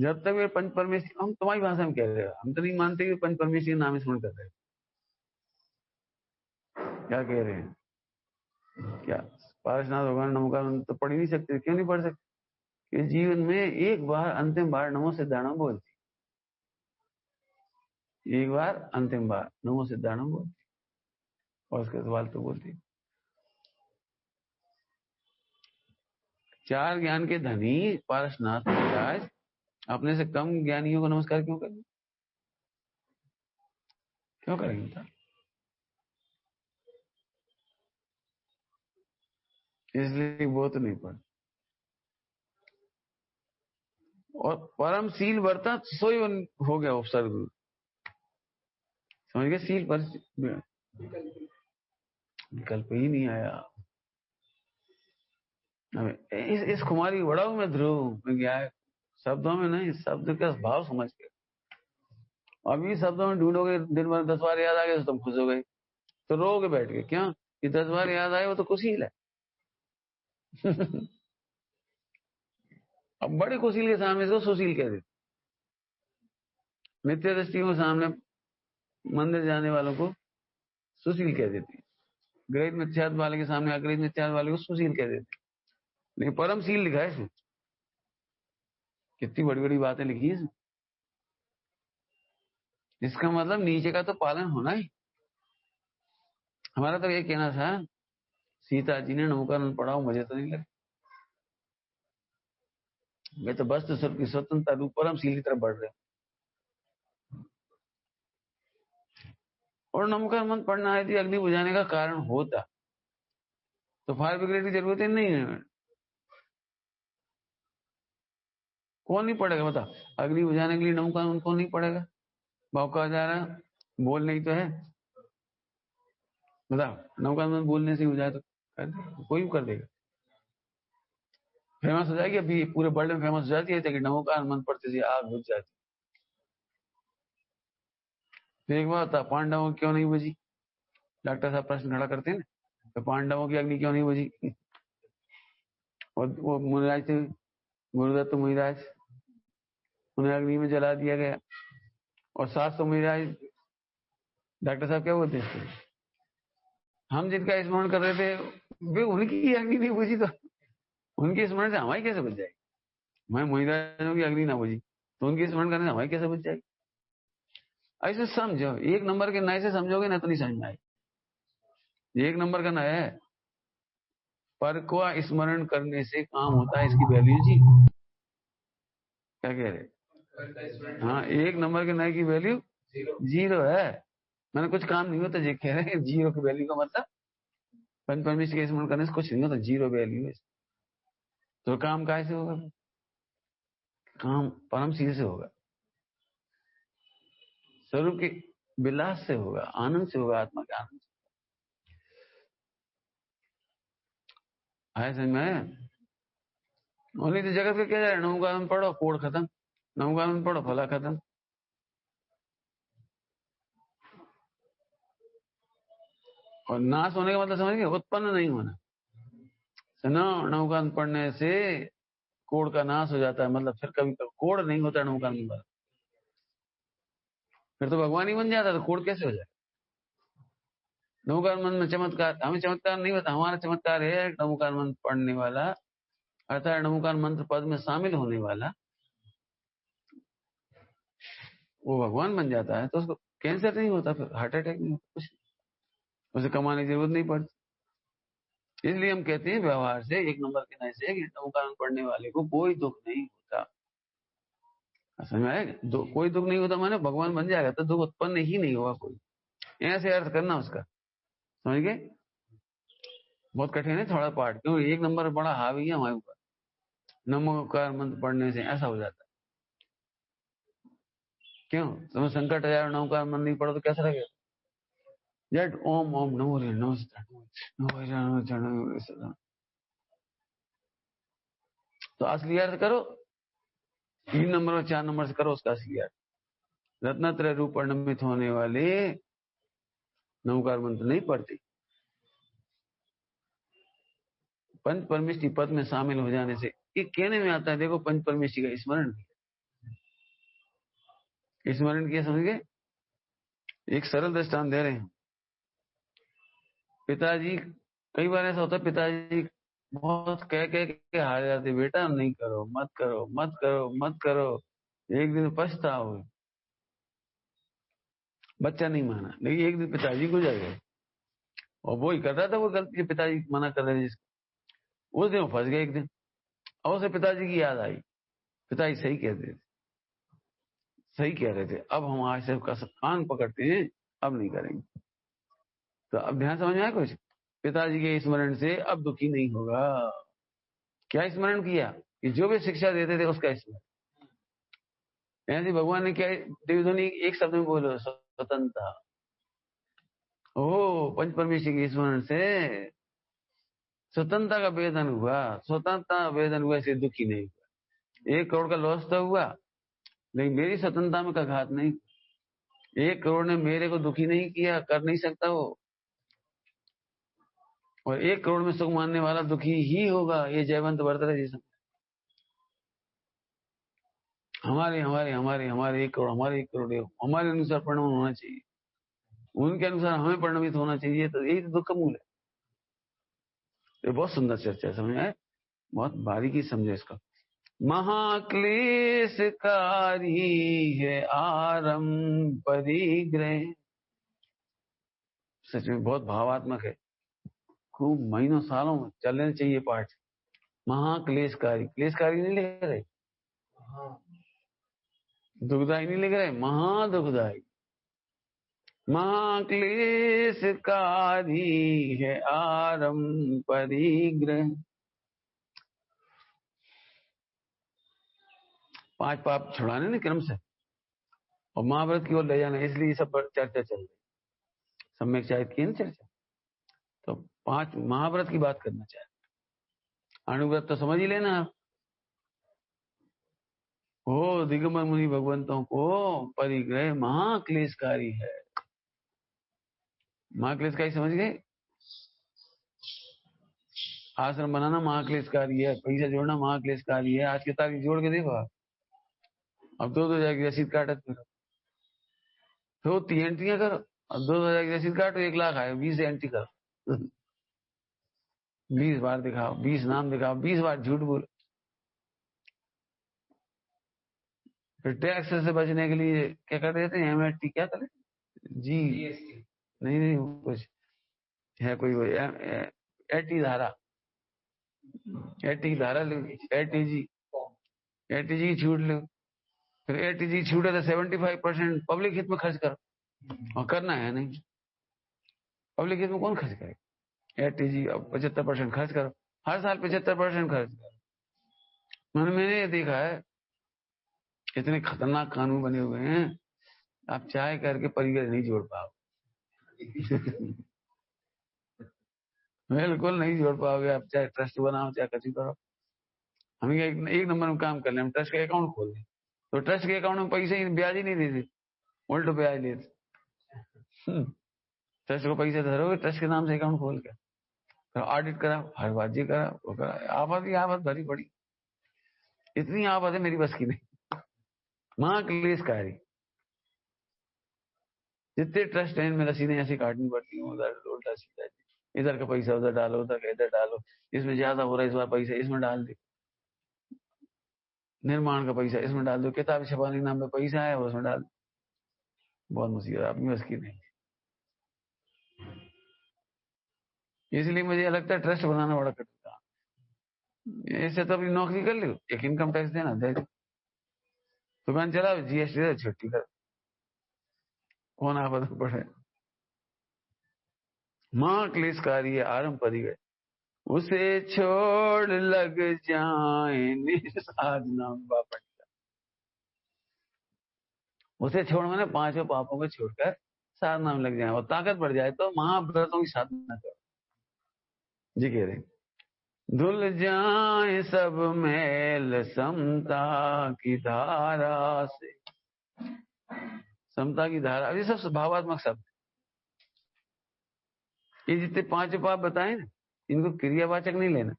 जब तक वे पंच परमेश्वर, हम तुम्हारी भाषा में कह रहे हो, हम तो नहीं मानते कि पंच परमेश्वर नाम स्मरण कर रहे। क्या कह रहे हैं? क्या पारसनाथ भगवान नमोकार तो पढ़ ही नहीं सकते? क्यों नहीं पढ़ सकते? कि जीवन में एक बार अंतिम बार नमो सिद्धाणम बोलती, एक बार अंतिम बार नमो सिद्धाणम बोलती, और उसके बाद तो बोलती। 4 ज्ञान के धनी पारसनाथ महाराज अपने से कम ज्ञानियों को नमस्कार क्यों करेंगे? क्यों करेंगे? इसलिए वो तो नहीं पढ़। और परमशील वर्ता सोई हो गया उपसर्ग, समझ गए? सील पर विकल्प ही नहीं आया। इस खुमारी बड़ा हूं मैं, ध्रुव में गया है, शब्दों में नहीं, शब्द का भाव समझ के। अभी शब्दों में ढूंढोगे, दिन भर 10 बार याद आ गए तो तुम खुश हो गए, तो रोगे बैठ के, क्यों? कि 10 बार याद आए वो तो कुशील है। अब बड़े कुशील के सामने इसको सुशील कह देते। नित्य दृष्टियों के सामने मंदिर जाने वालों को सुशील कह देती, ग्रहित मिथ्यात्व वाले के सामने अग्रहित मिथ्यात्व वाले को सुशील कह देते। लेकिन परमशील लिखा है इसमें, कितनी बड़ी बड़ी बातें लिखी है इसमें। इसका मतलब नीचे का तो पालन होना ही। हमारा तो ये कहना था, सीता जी ने नमोकानंद पढ़ाओ, मुझे तो नहीं लगा। मैं तो बस तो स्वर्ग की स्वतंत्रता रूप पर हम सीधी तरफ बढ़ रहे हैं। और नमोकानंद पढ़ना यदि अग्नि बुझाने का कारण होता तो फायर ब्रिगेड की जरूरत ही नहीं है। कौन नहीं पढ़ेगा बता? अग्नि बुझाने के लिए नमोकानंद कौन नहीं पढ़ेगा? मौका जा रहा, बोल नहीं तो है, बताओ। नमोकानंद बोलने से बुझाए तो कोई भी कर देगा, फेमस हो जाएगी। अभी पूरे वर्ल्ड में फेमस हो जाती है कि नमोकानंद पढ़ते थे आग बुझ जाती। फिर एक बात, पांडवों की क्यों नहीं बुझी? डॉक्टर साहब प्रश्न खड़ा करते हैं ना, तो पांडवों की अग्नि क्यों नहीं बुझी? और वो मुनिराज थे, गुरुदत्त मुनिराज, उन्हें अग्नि में जला दिया गया। और 700 मुनिराज, डॉक्टर साहब क्या बोलते हैं, हम जिनका स्मरण कर रहे थे वे उनकी अग्नि नहीं बुझी, तो उनके स्मरण से हमारी कैसे बुझ जाएगी? मैं मुनिराजों की अग्नि ना बुझी तो उनकी स्मरण करने से हमारी कैसे बुझ जाएगी? ऐसे समझो, एक नंबर के नए से समझोगे ना तो नहीं समझ में आएगी। एक नंबर का नया है, पर को स्मरण करने से काम होता है, इसकी वैल्यू जी। क्या कह रहे? हाँ, एक नंबर के नए की वैल्यू 0 है। मैंने कुछ काम नहीं होता, जी कह रहे हैं 0 की वैल्यू का मतलब पंच परमेश्वर के स्मरण करने से कुछ नहीं होता, 0 वैल्यू है। तो काम कैसे होगा? काम परम सीधे से होगा, स्वरूप के विलास से होगा, आनंद से होगा, आत्मा के आनंद से। आया समझ में? ओनली तो जगत का क्या जा रहा है, नमोकानंद पढ़ो कोड खत्म, नमोकानंद पढ़ो फला खत्म। और नाश होने का मतलब समझ गए, उत्पन्न नहीं होना। सुनो, नमोकानंद पढ़ने से कोड का नाश हो जाता है, मतलब फिर कभी कोड नहीं होता नमोकानंद पर, फिर तो भगवान ही बन जाता, तो कोड कैसे हो जाए? नमोकानंद में चमत्कार, हमें चमत्कार नहीं होता, हमारा चमत्कार है नमोकानंद पढ़ने वाला, अर्थात नमोकान मंत्र पद में शामिल होने वाला वो भगवान बन जाता है, तो उसको कैंसर नहीं होता, फिर हार्ट अटैक नहीं होता, कुछ उसे कमाने की जरूरत नहीं पड़ती। इसलिए हम कहते हैं व्यवहार से, एक नंबर के नए से, नमोकान पढ़ने वाले को कोई दुख नहीं होता। समझ में आएगा? कोई दुख नहीं होता माने भगवान बन जाएगा तो दुख उत्पन्न ही नहीं होगा कोई, ऐसे अर्थ करना उसका। समझ गए? बहुत कठिन है थोड़ा पाठ, क्योंकि एक नंबर बड़ा हावी है हमारे ऊपर। नमोकार मंत्र पढ़ने से ऐसा हो जाता है। क्यों? तुम्हें संकट आया, नमोकार मंत्र नहीं पढ़ो तो कैसा लगेगा? जट ओम ओम नमो रे नमस्ते। तो असली अर्थ करो, 3 नंबर और 4 नंबर से करो उसका असली अर्थ। रत्नत्रय रूप परिणमित होने वाले नमोकार मंत्र नहीं पढ़ती, पंच परमेष्टि पद में शामिल हो जाने से। ये कहने में आता है, देखो पंच परमेष्टि का स्मरण किया, स्मरण किया, समझ गए? एक सरल दृष्टांत दे रहे हैं। पिताजी, कई बार ऐसा होता है पिताजी बहुत कह के हार जाते, बेटा नहीं करो, मत करो, मत करो, मत करो, एक दिन पछताओ। बच्चा नहीं माना, लेकिन एक दिन पिताजी गुजर गए और वो ही कर रहा था वो गलती, पिताजी मना कर रहे थे जिसको, उस दिन वो फंस गए एक दिन, और उसे पिताजी की याद आई, पिताजी सही कहते थे, सही कह रहे थे, अब हम आज से कान पकड़ते हैं, अब नहीं करेंगे। तो अब ध्यान समझ में आया कुछ? पिताजी के स्मरण से अब दुखी नहीं होगा। क्या स्मरण किया? कि जो भी शिक्षा देते थे उसका स्मरण। ऐसे भगवान ने क्या देवध्वनि एक शब्द में बोलो, स्वतंत्रता। ओ पंच परमेश्वर के स्मरण से स्वतंत्रता का वेदन हुआ, स्वतंत्रता वेदन हुआ, से दुखी नहीं हुआ। 1 करोड़ का लॉस तो हुआ, लेकिन मेरी स्वतंत्रता में का घात नहीं। 1 करोड़ ने मेरे को दुखी नहीं किया, कर नहीं सकता वो। और 1 करोड़ में सुख मानने वाला दुखी ही होगा, ये जयवंत वर्तरे जी। हमारे हमारे हमारे हमारे 1 करोड़, हमारे 1 करोड़ हमारे अनुसार परिणाम होना चाहिए, उनके अनुसार हमें परिणमित होना चाहिए, तो यही तो दुख का मूल है। ये बहुत सुंदर चर्चा है, समझ में आए? बहुत बारीकी समझे इसका। महाक्लेशकारी है आरंभ परिग्रह। सच में बहुत भावात्मक है, खूब महीनों सालों चलने चाहिए पाठ। महाक्लेशकारी, क्लेशकारी नहीं लिख रहे, दुखदाई नहीं लिख रहे, महादुखदाई। महाक्लेशकारी है आरंभ परिग्रह। 5 पाप छुड़ाने ना क्रम से और महाव्रत की ओर ले जाना, इसलिए सब पर चर्चा चल रही। सम्यक चाहे की ना चर्चा, तो 5 महाव्रत की बात करना चाहे। अणुव्रत तो समझ ही लेना आप। हो दिगंबर मुनि भगवंतों को परिग्रह महाक्लेशकारी है। महाक्लेशकारी समझ गए? आश्रम बनाना महाक्लेशकारी है, पैसा जोड़ना महाक्लेशकारी है। आज की तारीख जोड़ के देखो आप, अब 2-2 जाएगी रसीद काटत फिर तो 3 एंट्रियां करो, अब 2-2 जाएगी रसीद काटो, 1 लाख आए, 20 एंट्री करो। 20 बार दिखाओ, 20 नाम दिखाओ, 20 बार झूठ बोलो। फिर टैक्स से बचने के लिए क्या कर देते हैं, एमएसटी क्या करें जी, नहीं कुछ है, कोई एटी धारा, एटी धारा लो, एटीजी की छूट लो। फिर एटीजी छूटे तो 75% पब्लिक हित में खर्च करो, और करना है नहीं, पब्लिक हित में कौन खर्च करे? एटीजी 75% खर्च करो, हर साल 75% खर्च करो। मैंने ये देखा है, इतने खतरनाक कानून बने हुए हैं, आप चाहे करके परिग्रह नहीं जोड़ पाओ। बिल्कुल नहीं जोड़ पाओगे आप, चाहे ट्रस्ट बनाओ चाहे कुछ करो। हम एक नंबर में काम कर ले, हम ट्रस्ट का अकाउंट खोल दें तो ट्रस्ट के अकाउंट में पैसे ही ब्याज ही नहीं देते, उल्टो ब्याज लेते। ट्रस्ट को पैसे धरोगे, ट्रस्ट के नाम से अकाउंट खोल के फिर ऑडिट कराओ, हर बात जी कराओ, वो कराओ। आफत ही आफत भरी पड़ी, इतनी आफत है मेरी बस की नहीं। महाक्लेशकारी। जितने ट्रस्ट हैं इनमें रसीदें ऐसी काटनी पड़ती हैं, उधर उल्टा सीधा, इधर का पैसा उधर डालो, उधर का इधर डालो, इसमें ज्यादा हो रहा है इस बार पैसा इसमें डाल दो, निर्माण का पैसा इसमें डाल दो, किताब छपाने के नाम पे पैसा है उसमें डाल दो। बहुत मुसीबत, अपनी बस की नहीं। इसलिए मुझे लगता है ट्रस्ट बनाना बड़ा कठिन काम। इससे तो अपनी नौकरी कर लो, एक इनकम टैक्स देना दे दो, दुकान चलाओ, जीएसटी दे, छुट्टी कर, कौन आपद में पड़े। माँ क्लेशकारी आरंभ परिगय, उसे छोड़ लग जाए साधना बापट। उसे छोड़ मैंने 5 पापों को छोड़कर साधना में लग जाए और ताकत बढ़ जाए तो महाव्रतों की साधना करो। जी कह रहे, धुल जाए सब मैल समता की धारा से। समता की धारा, ये सब भावात्मक शब्द। ये जितने 5 पाप बताए ना, इनको क्रियावाचक नहीं लेना।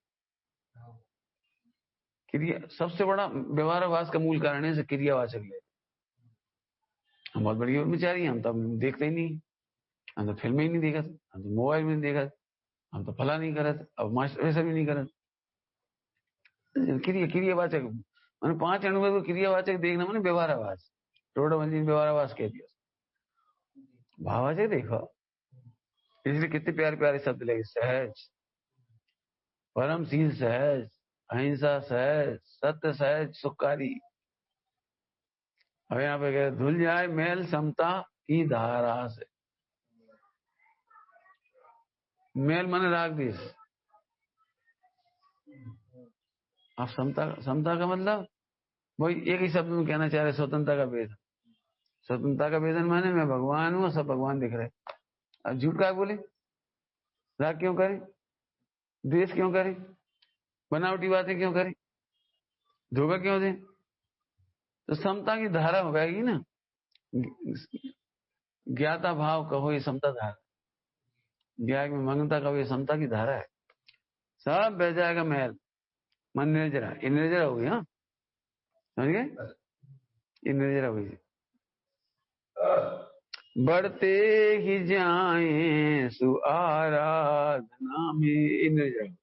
क्रिया सबसे बड़ा व्यवहारवास का मूल कारण है, इसे क्रियावाचक ले। हम बहुत बड़ी बेचारी, हम तो देखते ही नहीं, हम तो फिल्में ही नहीं देखा, हम तो मोबाइल में नहीं देखा, हम तो फला नहीं करा, अब मास्टर ऐसा भी नहीं करा। क्रियावाचक मैंने 5 अनुभव को क्रियावाचक देखना मैंने व्यवहारवास, टोडावंजी व्यवहारवास कह दिया। भाववाचक देखो, इसलिए कितने प्यारे प्यारे शब्द लगे, सहज, परमशील सहज, अहिंसा सहज, सत्य सहज, सुखकारी। अब यहाँ पे कह धुल जाए मैल समता की धारा से। मैल माने राग देश। अब समता का मतलब वही एक ही शब्द में कहना चाह रहे, स्वतंत्रता का वेदन। स्वतंत्रता का वेदन माने मैं भगवान हूँ, सब भगवान दिख रहे। अब झूठ का बोले, राग क्यों करें, द्वेष क्यों करें, बनावटी बातें क्यों करें, धोखा क्यों दें? तो समता की धारा हो जाएगी ना। ज्ञाता भाव कहो ये समता धारा, ज्ञान में मग्नता कहो ये समता की धारा है। सब बह जाएगा महल, मन निर्जरा, ये निर्जरा हो गई। हाँ समझ गए, ये निर्जरा हुई। बढ़ते ही जाए सु आराधना में, निर्जरा।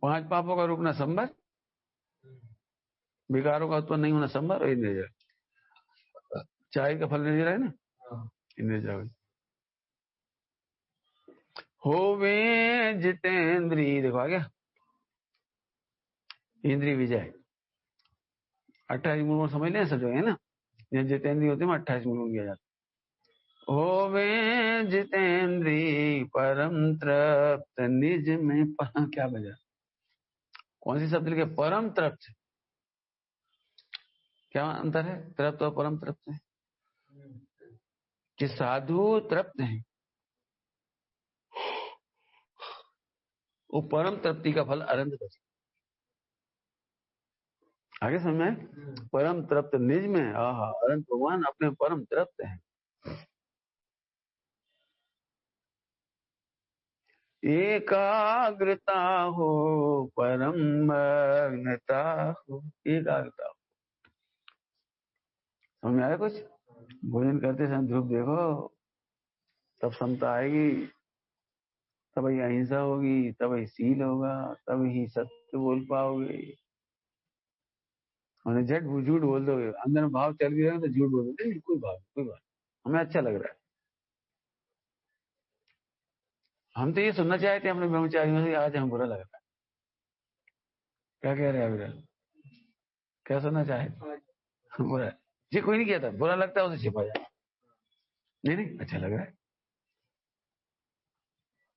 5 पापों का रुकना संभव, विकारों का उत्पन्न नहीं होना संभव, ये निर्जर। चाय का फल निर्जर है ना, निर्जर। होवे जितेंद्री, देखो आ गया, इंद्रिय विजय। 28 गुण समझ लें सब जगह है ना, जब जितेंद्रिय होते हैं 28 गुण किया जाता। होवे जितेंद्री परम तृप्त निज में क्या बजा, कौन सी शब्द लिखे, परम तृप्त। क्या अंतर है तृप्त और परम तृप्त में? कि साधु तृप्त है, वो परम तृप्ति का फल अनंत बचे। आगे समझ में, परम तृप्त निज में, आहा, अनंत भगवान अपने परम तृप्त है। एकाग्रता हो परम मग्नता हो, एकाग्रता हो। समझ में आया कुछ? भोजन करते समय धूप देखो, तब समता आएगी, तब ही अहिंसा होगी, तब ही शील होगा, तब ही सत्य बोल पाओगे। और झट झूठ बोल दोगे, अंदर में भाव चल गया तो झूठ बोल दोगे, कोई बात, हमें अच्छा लग रहा है। हम तो ये सुनना चाहते हैं अपने ब्रह्मचारियों से, आज हमें बुरा लग रहा है। क्या कह रहे हैं अभी, क्या सुनना चाहे? बुरा जी कोई नहीं कहता, बुरा लगता है उसे छिपा जाए, नहीं अच्छा लग रहा है।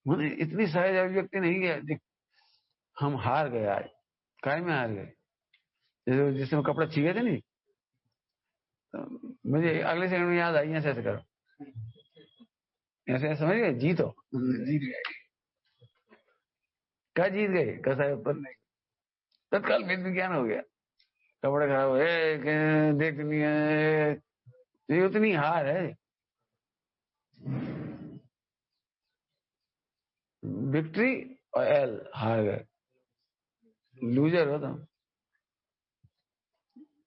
मैंने इतनी सहज अभिव्यक्ति नहीं किया, हम हार गए आज, काय में हार गए। जिसमें कपड़ा छीगे थे नहीं, तो मुझे अगले सेकंड में याद आई, ऐसे करो, ऐसे समझ गए, जीतो, जीत गए। क्या जीत गए? कैसा ऊपर नहीं, तत्काल वेद विज्ञान हो गया, कपड़े खराब हो, देखनी है, ये उतनी हार है। विक्ट्री और एल, हार गए, लूजर हो तुम।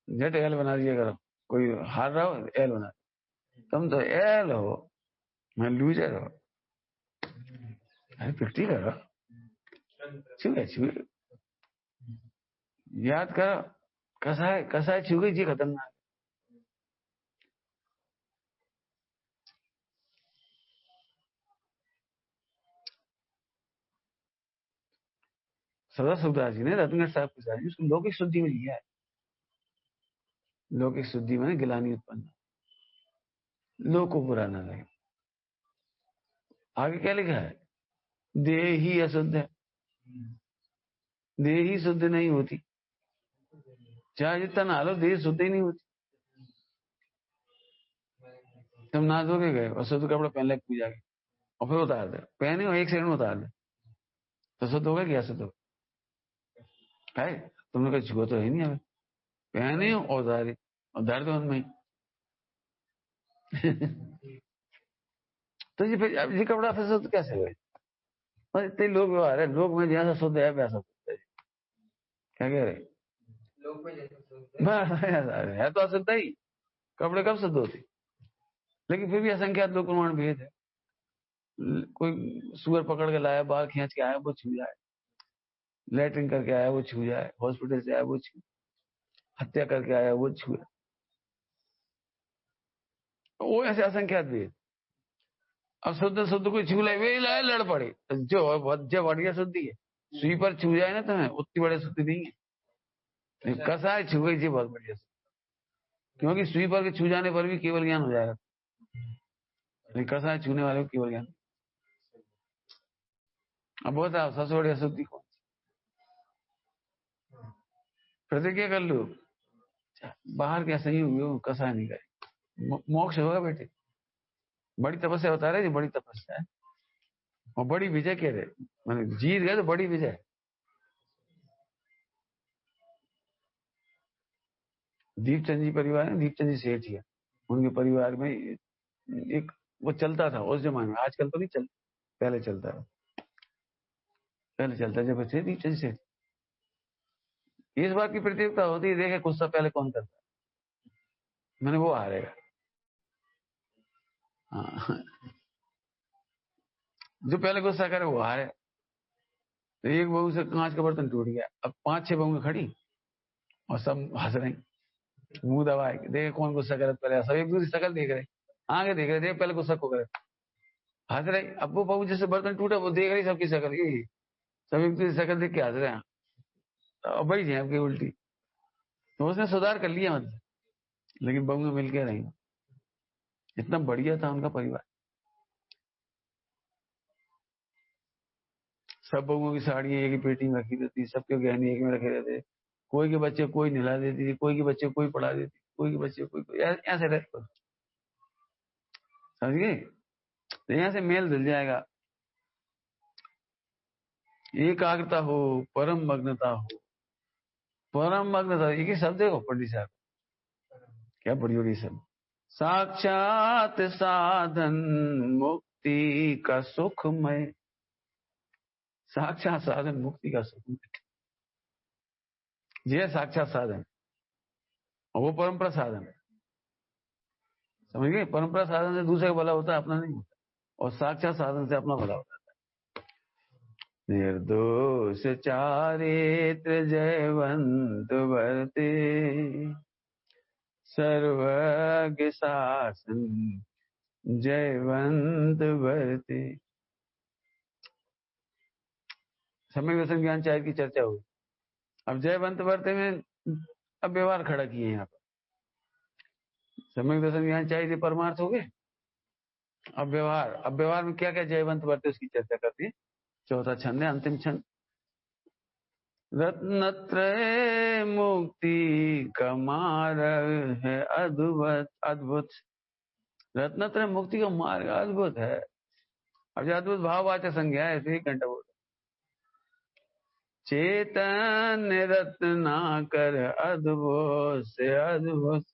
झट एल बना दिया करो, कोई हार रहा हो एल बना, तुम तो एल हो, मैं लूजर हो। अरे विक्ट्री करो, छुए याद करो, कसा है छू गई जी, खतरनाक। सदा सुखदास जी ने रत्नगढ़ साहब के साथ उसको लौकिक शुद्धि में लिया है। लौकिक शुद्धि में गिलानी उत्पन्न, लोग को बुरा ना लगे। आगे क्या लिखा है? देह ही अशुद्ध है, देह ही शुद्ध नहीं होती, चाहे जितना नहा लो देह शुद्ध ही नहीं होती। तुम नहा धो के गए और शुद्ध कपड़ा पहन ले पूजा के, और फिर उतार दे, पहने हो 1 सेकंड में उतार दे, तो शुद्ध होगा क्या? शुद्ध होगा है? तुमने कहा छुआ तो है नहीं, हमें पहने हो और उतारे, और दर्द उनमें ही। तो ये फिर अब ये कपड़ा फिर शुद्ध कैसे हुए? और इतने लोग व्यवहार है, लोग में जैसा शुद्ध है वैसा शुद्ध है। क्या कह रहे? लोग में जैसा है तो अशुद्ध ही, कपड़े कब शुद्ध होते? लेकिन फिर भी असंख्यात लोक प्रमाण भेद है। कोई सुअर पकड़ के लाया, बाल खींच के आया, वो छू जाए, लैट्रिन करके आया वो छू जाए, हॉस्पिटल से आया वो छू, हत्या करके आया वो छू, वो ऐसे असंख्यात भेद। अब शुद्ध शुद्ध कोई छू ले, वे लाए लड़ पड़े, जो बढ़िया शुद्धि है, सुई पर छू जाए ना तुम्हें, उतनी बड़ी शुद्धि नहीं है। कसा है छू गई जी, बहुत बढ़िया, क्योंकि सुई पर के छू जाने पर भी केवल ज्ञान हो जाएगा, लेकिन कसा है छूने वाले को केवल ज्ञान। अब बताओ सबसे बढ़िया शुद्धि कौन? प्रतिज्ञा कर लो, बाहर क्या सही हुई, कसा नहीं करे, मोक्ष होगा बेटे। बड़ी तपस्या बता रहे, बड़ी तपस्या है, और बड़ी विजय कह रहे, मैंने जीत गए तो बड़ी विजय। दीपचंद जी परिवार है, दीपचंद जी सेठ जी है, उनके परिवार में एक वो चलता था उस जमाने में, आजकल तो नहीं चल, पहले चलता है, पहले चलता जब थे दीपचंद सेठ। इस बात की प्रतियोगिता होती है, देखे कुछ सा पहले कौन करता है, मैंने वो हारेगा। हाँ, जो पहले गुस्सा करे वो हारे। तो एक बहू से कांच का बर्तन टूट गया, अब 5-6 बहू खड़ी और सब हंस रहे, मुंह दबाए, देखे कौन गुस्सा करे पहले, सब एक दूसरी शक्ल देख रहे, आगे देख रहे, देख पहले गुस्सा को करे, हंस रहे। अब वो बहू जैसे बर्तन टूटा वो देख रही सबकी शक्ल, ये सब एक दूसरी शक्ल देख के हंस रहे हैं, अब भाई जी आपकी उल्टी। तो उसने सुधार कर लिया मतलब, लेकिन बहू मिल के रही, इतना बढ़िया था उनका परिवार। सब बहुओं की साड़ियां एक ही पेटी में रखी रहती, सबके गहने एक में रखे रहते, कोई के बच्चे कोई नहला देती थी, कोई के बच्चे कोई पढ़ा देती, कोई के बच्चे कोई ऐसे रहते, समझ गए। तो यहाँ से मेल धुल जाएगा। एकाग्रता हो, परम मग्नता हो, परम मग्नता, एक ही शब्द देखो पंडित साहब, क्या बड़ी बड़ी शब्द। साक्षात साधन मुक्ति का सुखमय, साक्षात साधन मुक्ति का सुखमय, यह साक्षात साधन, और वो परंपरा साधन है, समझ गए। परंपरा साधन से दूसरे का भला होता है, अपना नहीं होता, और साक्षात साधन से अपना भला होता है। निर्दोष चारित्र जयवंत वर्ते, सर्वज्ञ शासन जयवंत वर्ते। सम्यक दर्शन ज्ञान चार्य की चर्चा हुई। अब जयवंत वर्ते में अब व्यवहार खड़ा किए यहाँ पर। सम्यक दर्शन ज्ञान चार्य परमार्थ हो गए। अब व्यवहार में क्या क्या जयवंत वर्ते उसकी चर्चा करती है। चौथा छंद है, अंतिम छंद। रत्नत्रय मुक्ति का मार्ग है अद्भुत अद्भुत, रत्नत्रय मुक्ति का मार्ग अद्भुत है। अब जो अद्भुत भाववाचक संज्ञा है, ऐसे ही घंटा बोल, चेतन रत्नाकर अद्भुत से अद्भुत,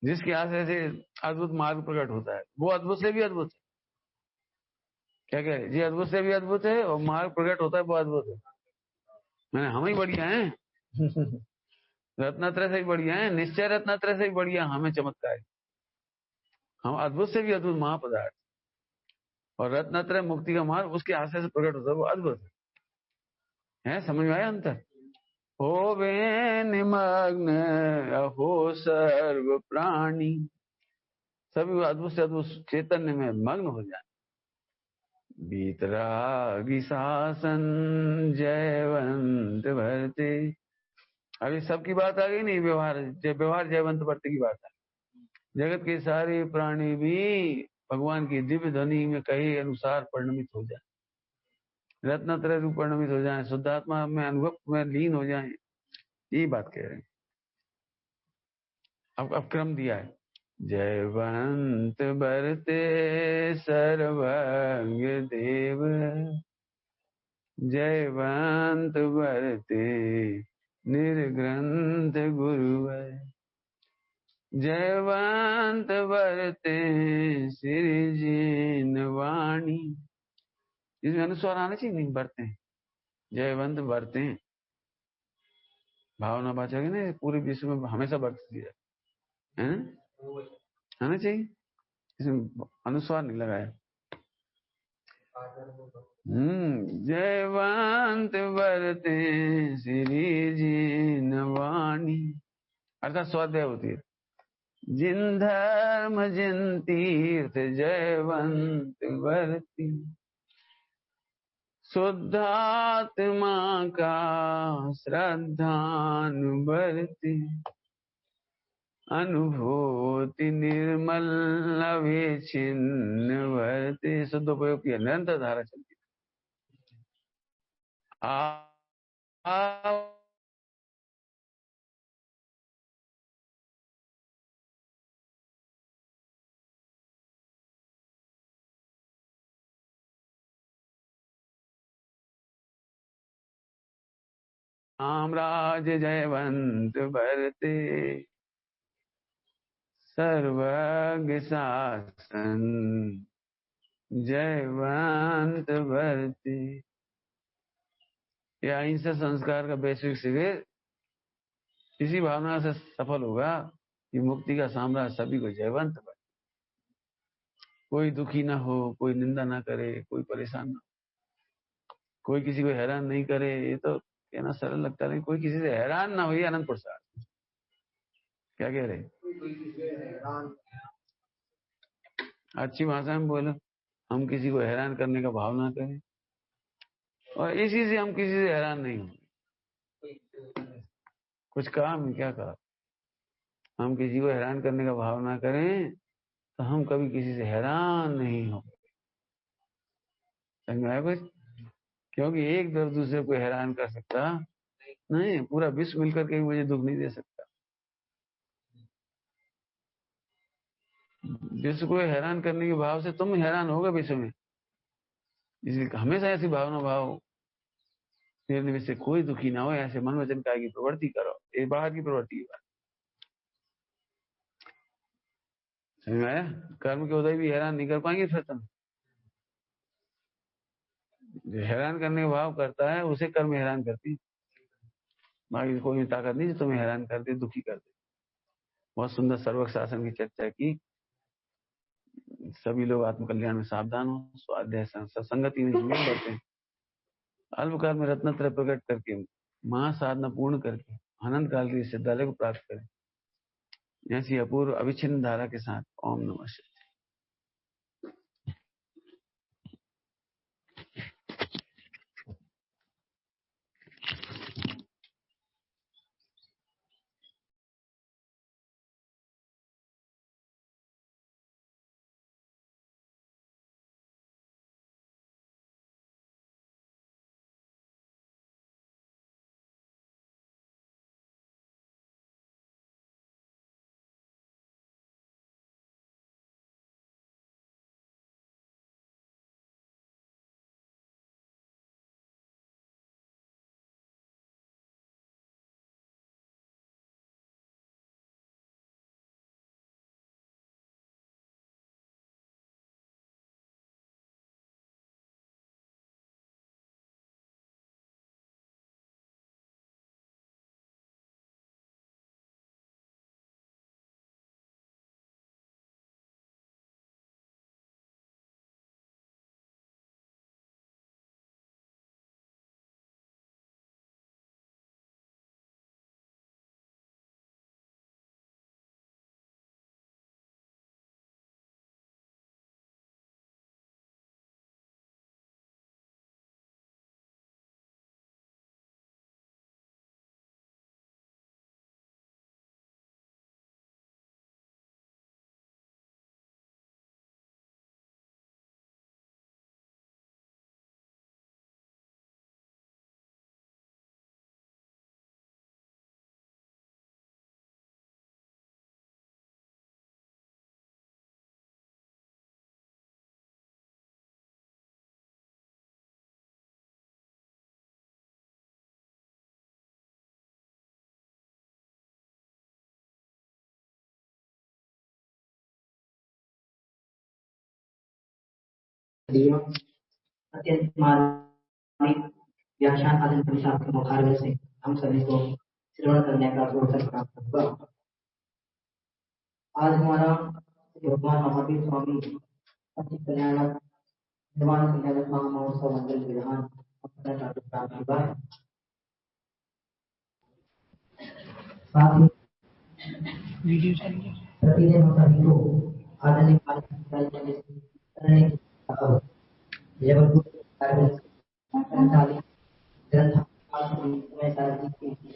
जिसके आश्रय से अद्भुत मार्ग प्रकट होता है, वो अद्भुत से भी अद्भुत है। क्या कह रहे जी, अद्भुत से भी अद्भुत है, और मार्ग प्रकट होता है वो अद्भुत है। मैंने हम ही बढ़िया हैं रत्नात्रय से भी बढ़िया है, निश्चय रत्नात्रय से भी बढ़िया हमें चमत्कार, हम अद्भुत से भी अद्भुत महापदार्थ, और रत्नात्रय मुक्ति का मार्ग उसके आश्रय से प्रकट होता है, वो अद्भुत है। समझ में आया अंतर। हो वे निमग्न हो सर्व प्राणी, सभी अद्भुत से अद्भुत चैतन्य में मग्न हो जाए। बीतरागी शासन जयवंत भरते, अभी सबकी बात आ गई नहीं, व्यवहार जयवंत भरते की बात है। जगत के सारे प्राणी भी भगवान की दिव्य ध्वनि में कहे अनुसार परिणमित हो जाए, रत्नत्रय रूप परिणमित हो जाए, शुद्धात्मा में अनुभव में लीन हो जाए, यही बात कह रहे हैं। अब क्रम दिया है, जयवंत बरते सर्वज्ञ देव, जयवंत बरते निर्ग्रंथ गुरुवर, जयवंत बरते सिरजिन वाणी, इसमें अनुस्वार आना चाहिए, नहीं बरते हैं, जयवंत बरते हैं, भावना बाचा के ना पूरे विश्व में हमेशा बरतती है ना, आना चाहिए, इसमें अनुस्वार नहीं लगाया। जयवंत बरते श्री जिन वाणी, अर्थात स्वाध्याय होती है। जिन धर्म जिन तीर्थ जयवंत बरती, शुद्धात्मा का श्रद्धानुबरती, अनुभूति निर्मल अविच्छिन्न वर्ते, शुद्धोपयोग किया, निरंतर धारा चलती राज जयवंत भरते, सर्वज्ञ शासन जयवंत भरते। यह अहिंसा संस्कार का वैश्विक शिविर इसी भावना से सफल होगा कि मुक्ति का साम्राज्य सभी को जयवंत बने, कोई दुखी ना हो, कोई निंदा ना करे, कोई परेशान ना हो। कोई किसी को हैरान नहीं करे, ये तो कहना सरल लगता है, कोई किसी से हैरान ना हो, ये अनंत प्रसाद। क्या कह रहे? अच्छी भाषा में बोलो, हम किसी को हैरान करने का भाव ना करें, और इसी से हम किसी से हैरान नहीं होंगे। कुछ कहा हमने? क्या कहा? हम किसी को हैरान करने का भाव ना करें तो हम कभी किसी से हैरान नहीं होंगे। समझ में आया कुछ? क्योंकि एक दर्द दूसरे को हैरान कर सकता नहीं, पूरा विश्व मिलकर के मुझे दुख नहीं दे सकता। विश्व को हैरान करने के भाव से तुम हैरान होगा विश्व में, इसलिए हमेशा ऐसी भावना भाव, तेरे में से कोई दुखी ना हो, ऐसे मन वचन काय की प्रवृत्ति करो। ये बाहर की प्रवृत्ति है। समझ में आया? कर्म के उदय भी हैरान नहीं कर पाएंगे फिर तुम। जो हैरान करने का भाव करता है उसे कर्म हैरान करती, बाकी कोई ताकत नहीं जो तुम्हें हैरान कर दे, दुखी कर दे। बहुत सुंदर सर्वक शासन की चर्चा की। सभी लोग आत्मकल्याण में सावधान हो, स्वाध्याय संगति में जीवन बढ़ते हैं, अल्पकाल में रत्नत्रय प्रकट करके महासाधना पूर्ण करके अनंत काल की सिद्धालय को प्राप्त करें। ऐसी अपूर्व अविच्छिन्न धारा के साथ ओम नमः शिवाय। अत्यंत मार्मिक व्याख्यान आदरणीय साहब के मुखारबिन से हम सभी को श्रवण करने का अवसर प्राप्त हुआ। आज हमारा भगवान महावीर स्वामी अति कल्याण निर्माण कल्याण महामहोत्सव मंडल विधान अपना चालू प्राप्त हुआ है। साथ ही प्रतिदिन हम सभी को आदरणीय करने जबलपुर ग्रंथालय ग्रंथ में